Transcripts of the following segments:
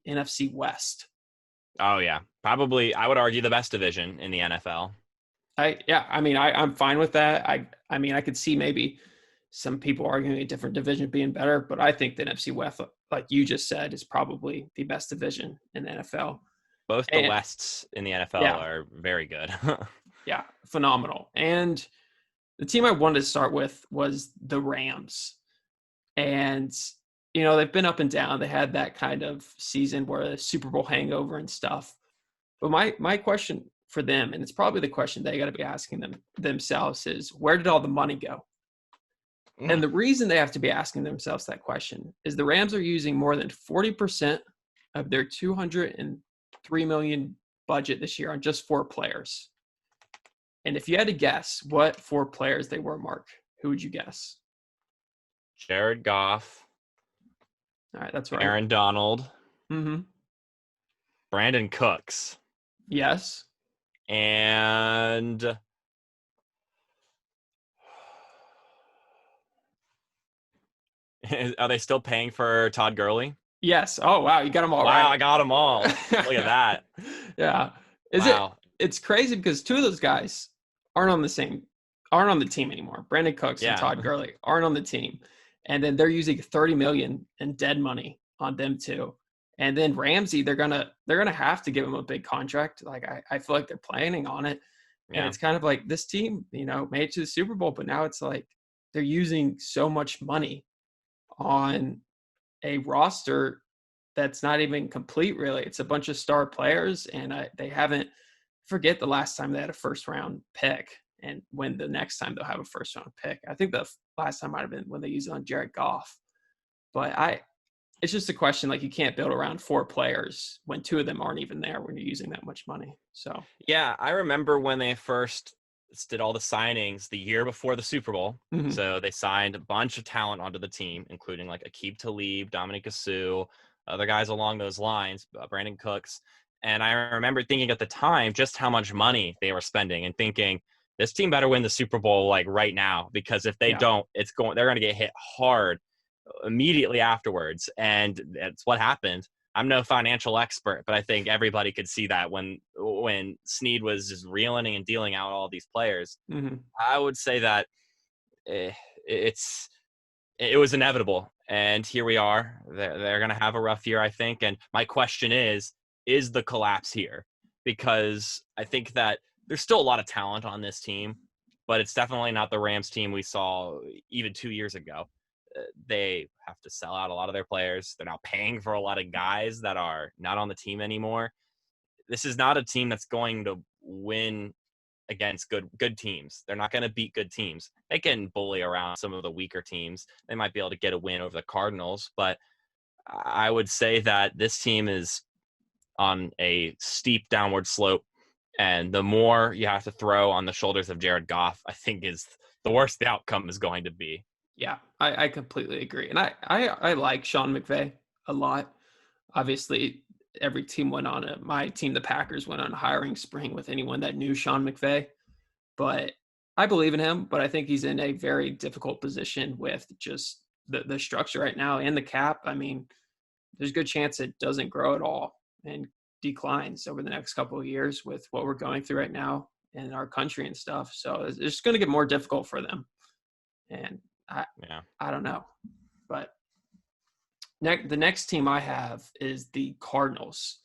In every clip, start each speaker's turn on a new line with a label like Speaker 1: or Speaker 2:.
Speaker 1: NFC West.
Speaker 2: Oh, yeah. Probably, I would argue, the best division in the NFL.
Speaker 1: I'm fine with that. I could see maybe some people arguing a different division being better, but I think the NFC West, like you just said, is probably the best division in the NFL.
Speaker 2: Both the
Speaker 1: And
Speaker 2: Wests in the NFL
Speaker 1: yeah,
Speaker 2: are very good.
Speaker 1: yeah, phenomenal. And the team I wanted to start with was the Rams. And, they've been up and down. They had that kind of season where the Super Bowl hangover and stuff. But my question for them, and it's probably the question they got to be asking themselves, is where did all the money go? And the reason they have to be asking themselves that question is the Rams are using more than 40% of their $203 million budget this year on just 4 players. And if you had to guess what 4 players they were, Mark, who would you guess?
Speaker 2: Jared Goff.
Speaker 1: All right, that's right.
Speaker 2: Aaron Donald.
Speaker 1: Mm-hmm.
Speaker 2: Brandon Cooks.
Speaker 1: Yes.
Speaker 2: And are they still paying for Todd Gurley?
Speaker 1: Yes. Oh, wow. You got them all right.
Speaker 2: Wow, I got them all. Look at that.
Speaker 1: Yeah. It's crazy because 2 of those guys aren't on the team anymore. Brandon Cooks and Todd Gurley aren't on the team. And then they're using $30 million in dead money on them too. And then Ramsey, they're gonna have to give him a big contract. Like I feel like they're planning on it. And it's kind of like this team, made it to the Super Bowl, but now it's like they're using so much money on a roster that's not even complete, really. It's a bunch of star players, and they haven't forget the last time they had a first-round pick and when the next time they'll have a first-round pick. I think the last time might have been when they used it on Jared Goff. But it's just a question, like you can't build around 4 players when 2 of them aren't even there when you're using that much money. So
Speaker 2: yeah, I remember when they first did all the signings the year before the Super Bowl.
Speaker 1: Mm-hmm.
Speaker 2: So they signed a bunch of talent onto the team, including like Aqib Talib, Dominic Sue, other guys along those lines, Brandon Cooks. And I remember thinking at the time just how much money they were spending and thinking this team better win the Super Bowl like right now, because if they don't, they're going to get hit hard immediately afterwards. And that's what happened. I'm no financial expert, but I think everybody could see that when Snead was just reeling and dealing out all these players.
Speaker 1: Mm-hmm.
Speaker 2: I would say that it was inevitable, and here we are. They're going to have a rough year, I think. And my question is the collapse here? Because I think that there's still a lot of talent on this team, but it's definitely not the Rams team we saw even 2 years ago. They have to sell out a lot of their players. They're now paying for a lot of guys that are not on the team anymore. This is not a team that's going to win against good teams. They're not going to beat good teams. They can bully around some of the weaker teams. They might be able to get a win over the Cardinals, but I would say that this team is on a steep downward slope, and the more you have to throw on the shoulders of Jared Goff, I think is the worse the outcome is going to be.
Speaker 1: Yeah, I completely agree. And I like Sean McVay a lot. Obviously, every team went on my team, the Packers, went on a hiring spree with anyone that knew Sean McVay. But I believe in him, but I think he's in a very difficult position with just the structure right now and the cap. I mean, there's a good chance it doesn't grow at all and declines over the next couple of years with what we're going through right now in our country and stuff. So it's just going to get more difficult for them. And I don't know. But the next team I have is the Cardinals.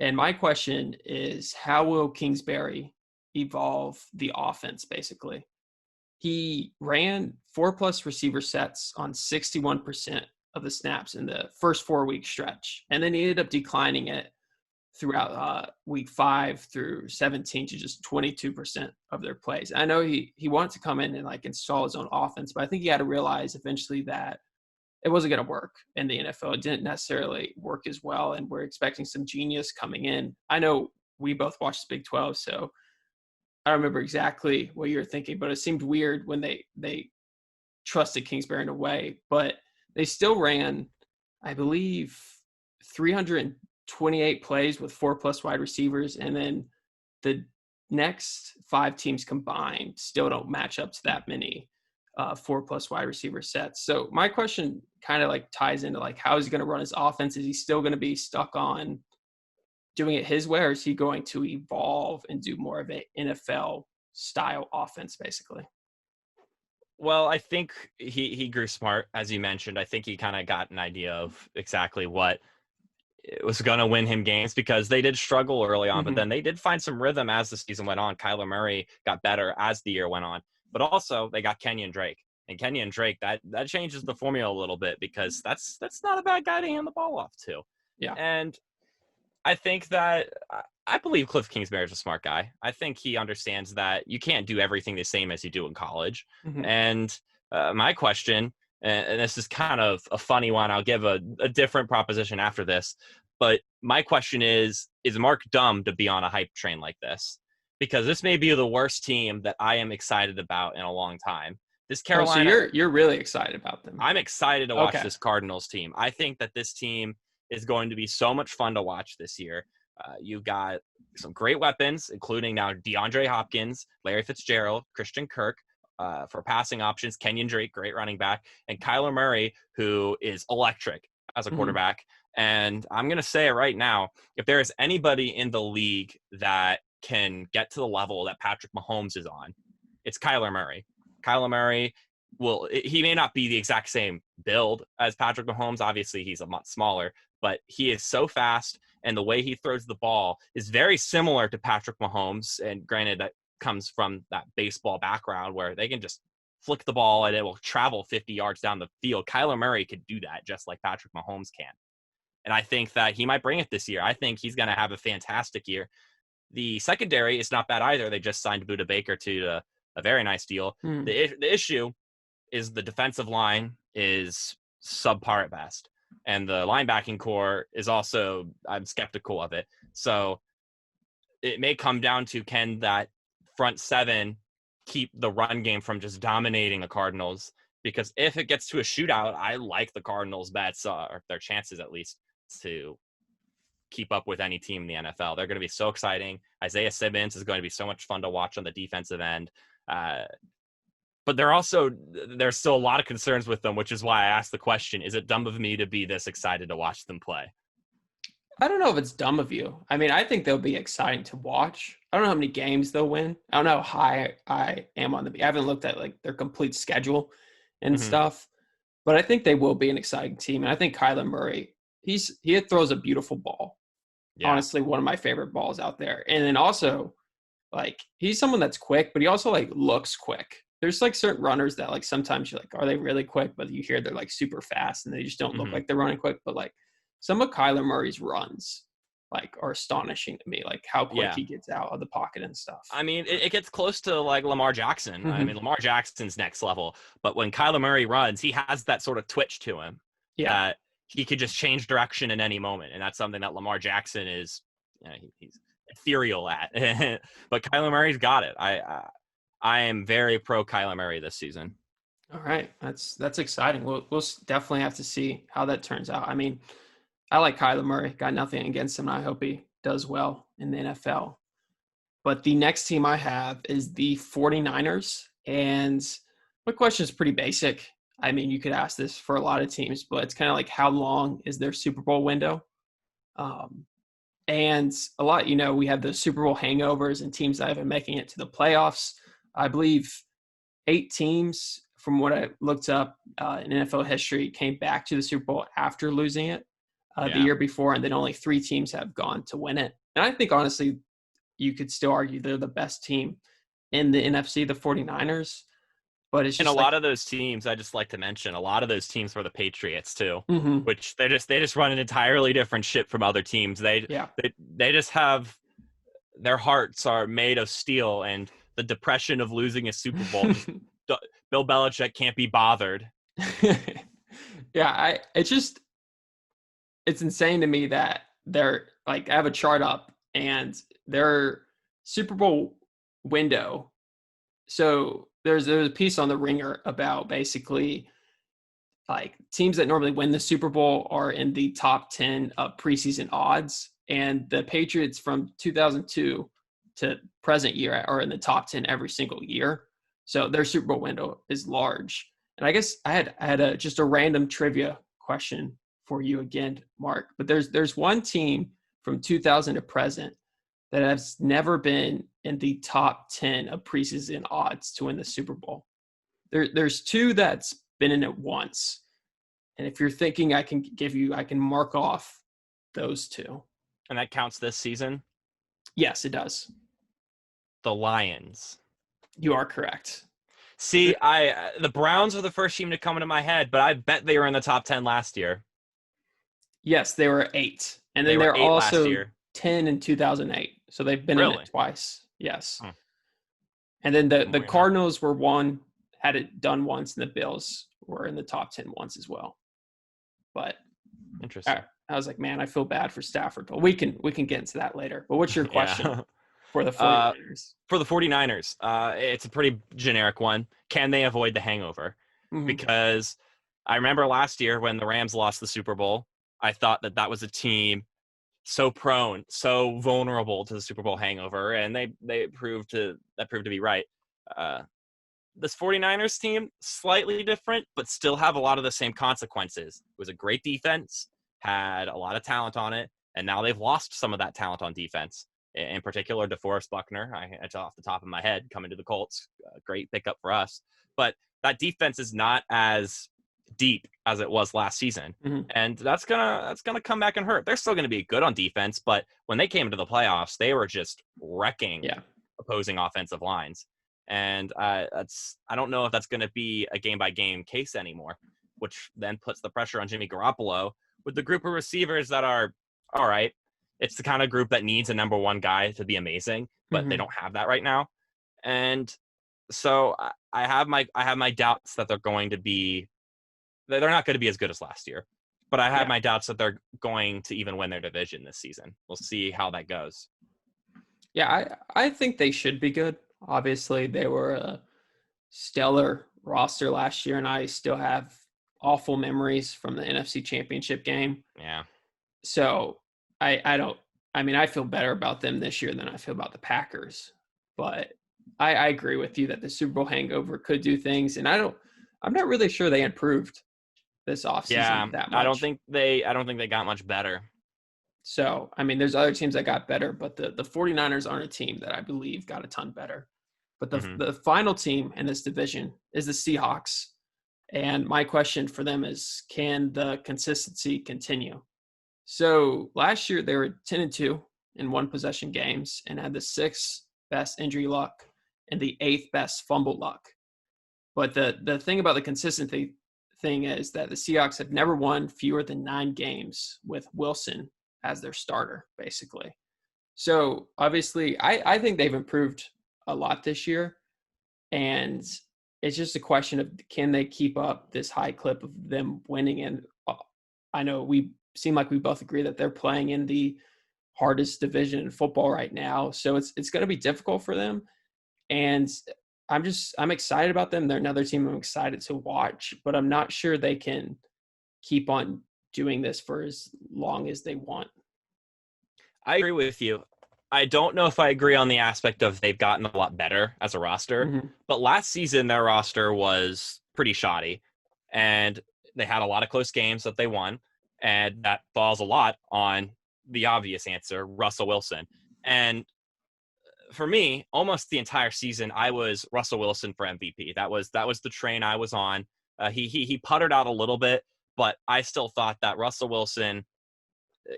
Speaker 1: And my question is, how will Kingsbury evolve the offense, basically? He ran 4+ receiver sets on 61% of the snaps in the first 4-week stretch. And then he ended up declining it throughout week 5 through 17 to just 22% of their plays. I know he wanted to come in and like install his own offense, but I think he had to realize eventually that it wasn't going to work in the NFL. It didn't necessarily work as well, and we're expecting some genius coming in. I know we both watched the Big 12, so I don't remember exactly what you were thinking, but it seemed weird when they trusted Kingsbury in a way. But they still ran, I believe, 328 plays with 4+ wide receivers, and then the next 5 teams combined still don't match up to that many 4+ wide receiver sets. So my question kind of like ties into like, how is he going to run his offense? Is he still going to be stuck on doing it his way, or is he going to evolve and do more of an NFL style offense, basically?
Speaker 2: Well, I think he grew smart, as you mentioned. I think he kind of got an idea of exactly what it was going to win him games, because they did struggle early on, but
Speaker 1: Mm-hmm.
Speaker 2: then they did find some rhythm as the season went on. Kyler Murray got better as the year went on, but also they got Kenyon Drake. And Kenyon Drake, that changes the formula a little bit, because that's not a bad guy to hand the ball off to.
Speaker 1: Yeah.
Speaker 2: And I think that I believe Cliff Kingsbury is a smart guy. I think he understands that you can't do everything the same as you do in college.
Speaker 1: Mm-hmm.
Speaker 2: And my question, and this is kind of a funny one, I'll give a different proposition after this, but my question is Mark dumb to be on a hype train like this? Because this may be the worst team that I am excited about in a long time. This
Speaker 1: Oh, so
Speaker 2: Carolina,
Speaker 1: you're really excited about them.
Speaker 2: I'm excited to watch
Speaker 1: Okay.
Speaker 2: this Cardinals team. I think that this team is going to be so much fun to watch this year. You've got some great weapons, including now DeAndre Hopkins, Larry Fitzgerald, Christian Kirk for passing options, Kenyon Drake, great running back, and Kyler Murray, who is electric as a
Speaker 1: Mm-hmm.
Speaker 2: quarterback. And I'm going to say it right now, if there is anybody in the league that can get to the level that Patrick Mahomes is on, it's Kyler Murray. Kyler Murray he may not be the exact same build as Patrick Mahomes. Obviously, he's a much smaller, but he is so fast, and the way he throws the ball is very similar to Patrick Mahomes. And granted, that comes from that baseball background where they can just flick the ball and it will travel 50 yards down the field. Kyler Murray could do that just like Patrick Mahomes can. And I think that he might bring it this year. I think he's going to have a fantastic year. The secondary is not bad either. They just signed Budda Baker to a very nice deal.
Speaker 1: Mm-hmm.
Speaker 2: The issue is the defensive line is subpar at best. And the linebacking core is also, I'm skeptical of it. So it may come down to, can that front seven keep the run game from just dominating the Cardinals? Because if it gets to a shootout, I like the Cardinals' bets, or their chances at least, to keep up with any team in the NFL. They're going to be so exciting. Isaiah Simmons is going to be so much fun to watch on the defensive end. But there's still a lot of concerns with them, which is why I asked the question, is it dumb of me to be this excited to watch them play?
Speaker 1: I don't know if it's dumb of you. I mean, I think they'll be exciting to watch. I don't know how many games they'll win. I don't know how high I am on I haven't looked at like their complete schedule and stuff, but I think they will be an exciting team. And I think Kyler Murray, he throws a beautiful ball. Yeah. Honestly, one of my favorite balls out there. And then also, like, he's someone that's quick, but he also like looks quick. There's like certain runners that like sometimes you're like, are they really quick? But you hear they're like super fast and they just don't look like they're running quick. But like some of Kyler Murray's runs like are astonishing to me, like how quick he gets out of the pocket and stuff.
Speaker 2: I mean, it gets close to like Lamar Jackson. I mean, Lamar Jackson's next level. But when Kyler Murray runs, he has that sort of twitch to him. Yeah. That he could just change direction in any moment. And that's something that Lamar Jackson is, he's ethereal at. But Kyler Murray's got it. I am very pro Kyler Murray this season.
Speaker 1: All right. That's exciting. We'll definitely have to see how that turns out. I mean, I like Kyler Murray. Got nothing against him. I hope he does well in the NFL. But the next team I have is the 49ers. And my question is pretty basic. I mean, you could ask this for a lot of teams, but it's kind of like, how long is their Super Bowl window? And a lot, we have the Super Bowl hangovers and teams that have been making it to the playoffs. I believe 8 teams, from what I looked up in NFL history, came back to the Super Bowl after losing it the year before, and then only 3 teams have gone to win it. And I think, honestly, you could still argue they're the best team in the NFC, the 49ers. But it's just,
Speaker 2: and a lot of those teams, I just like to mention, a lot of those teams were the Patriots too, which they just run an entirely different shit from other teams. They just have, their hearts are made of steel, and the depression of losing a Super Bowl, Bill Belichick can't be bothered.
Speaker 1: It's insane to me that they're like, I have a chart up and their Super Bowl window. So there's a piece on the Ringer about basically like teams that normally win the Super Bowl are in the top 10 of preseason odds. And the Patriots from 2002 to present year are in the top 10 every single year. So their Super Bowl window is large. And I guess I had just a random trivia question for you again, Mark. But there's one team from 2000 to present that has never been in the top 10 of preseason odds to win the Super Bowl. There's two that's been in it once. And if you're thinking I can mark off those two.
Speaker 2: And that counts this season?
Speaker 1: Yes, it does.
Speaker 2: The Lions.
Speaker 1: You are correct.
Speaker 2: See, the Browns are the first team to come into my head, but I bet they were in the top 10 last year.
Speaker 1: Yes, they were 8. And then
Speaker 2: They were
Speaker 1: they're
Speaker 2: 8 last
Speaker 1: also
Speaker 2: year.
Speaker 1: 10 in 2008. So they've been in
Speaker 2: Really?
Speaker 1: it twice. Yes.
Speaker 2: Hmm.
Speaker 1: And then the
Speaker 2: Weird.
Speaker 1: Cardinals were one, had it done once, and the Bills were in the top 10 once as well. But
Speaker 2: Interesting.
Speaker 1: I was like, man, I feel bad for Stafford, but we can get into that later. But what's your question
Speaker 2: Yeah.
Speaker 1: for the 49ers?
Speaker 2: For the 49ers, it's a pretty generic one. Can they avoid the hangover?
Speaker 1: Mhm.
Speaker 2: Because I remember last year when the Rams lost the Super Bowl, I thought that was a team so prone, so vulnerable to the Super Bowl hangover, and they proved to be right. This 49ers team, slightly different, but still have a lot of the same consequences. It was a great defense, had a lot of talent on it, and now they've lost some of that talent on defense. In particular, DeForest Buckner, it's off the top of my head, coming to the Colts, great pickup for us. But that defense is not as deep as it was last season, and that's gonna come back and hurt. They're still gonna be good on defense, but when they came into the playoffs, they were just wrecking opposing offensive lines. And I don't know if that's going to be a game-by-game case anymore, which then puts the pressure on Jimmy Garoppolo with the group of receivers that are all right. It's the kind of group that needs a number one guy to be amazing, but they don't have that right now. And so I have my doubts that they're not going to be as good as last year. But I have my doubts that they're going to even win their division this season. We'll see how that goes.
Speaker 1: Yeah, I think they should be good. Obviously, they were a stellar roster last year, and I still have awful memories from the NFC Championship game.
Speaker 2: Yeah.
Speaker 1: So I feel better about them this year than I feel about the Packers. But I agree with you that the Super Bowl hangover could do things, and I'm not really sure they improved this offseason that much.
Speaker 2: I don't think they got much better.
Speaker 1: So, there's other teams that got better, but the 49ers aren't a team that I believe got a ton better. But the final team in this division is the Seahawks. And my question for them is, can the consistency continue? So last year they were 10-2 in one possession games and had the 6th best injury luck and the 8th best fumble luck. But the thing about the consistency thing is that the Seahawks have never won fewer than 9 games with Wilson as their starter, basically. So obviously, I think they've improved a lot this year, and it's just a question of, can they keep up this high clip of them winning? And I know we seem like we both agree that they're playing in the hardest division in football right now, so it's going to be difficult for them. And I'm excited about them. They're another team I'm excited to watch, but I'm not sure they can keep on doing this for as long as they want.
Speaker 2: I agree with you. I don't know if I agree on the aspect of they've gotten a lot better as a roster, but last season their roster was pretty shoddy, and they had a lot of close games that they won, and that falls a lot on the obvious answer, Russell Wilson. And for me, almost the entire season, I was Russell Wilson for MVP. That was the train I was on. He puttered out a little bit, but I still thought that Russell Wilson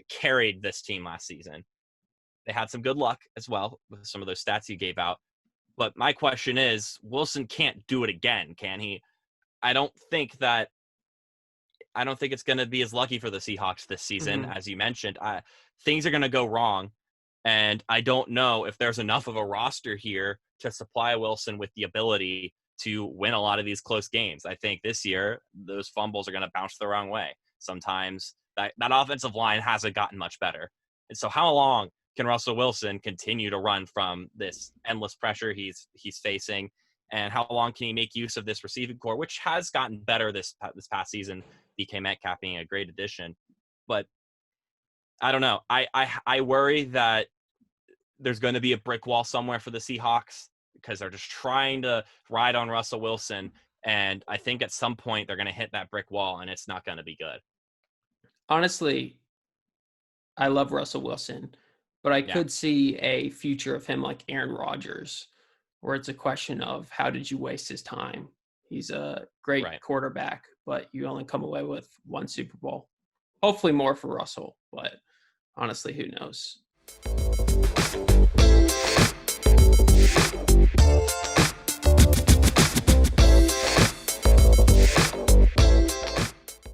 Speaker 2: carried this team last season. They had some good luck as well with some of those stats he gave out. But my question is, Wilson can't do it again, can he? I don't think it's going to be as lucky for the Seahawks this season, as you mentioned. Things are going to go wrong, and I don't know if there's enough of a roster here to supply Wilson with the ability to win a lot of these close games. I think this year, those fumbles are going to bounce the wrong way. Sometimes that offensive line hasn't gotten much better. And so how long can Russell Wilson continue to run from this endless pressure he's facing? And how long can he make use of this receiving core, which has gotten better this past season? DK Metcalf being a great addition. But I don't know. I worry that there's going to be a brick wall somewhere for the Seahawks because they're just trying to ride on Russell Wilson. And I think at some point they're going to hit that brick wall, and it's not going to be good.
Speaker 1: Honestly, I love Russell Wilson, but I
Speaker 2: Yeah.
Speaker 1: could see a future of him like Aaron Rodgers, where it's a question of how did you waste his time? He's a great
Speaker 2: Right.
Speaker 1: quarterback, but you only come away with one Super Bowl. Hopefully more for Russell, but honestly, who knows?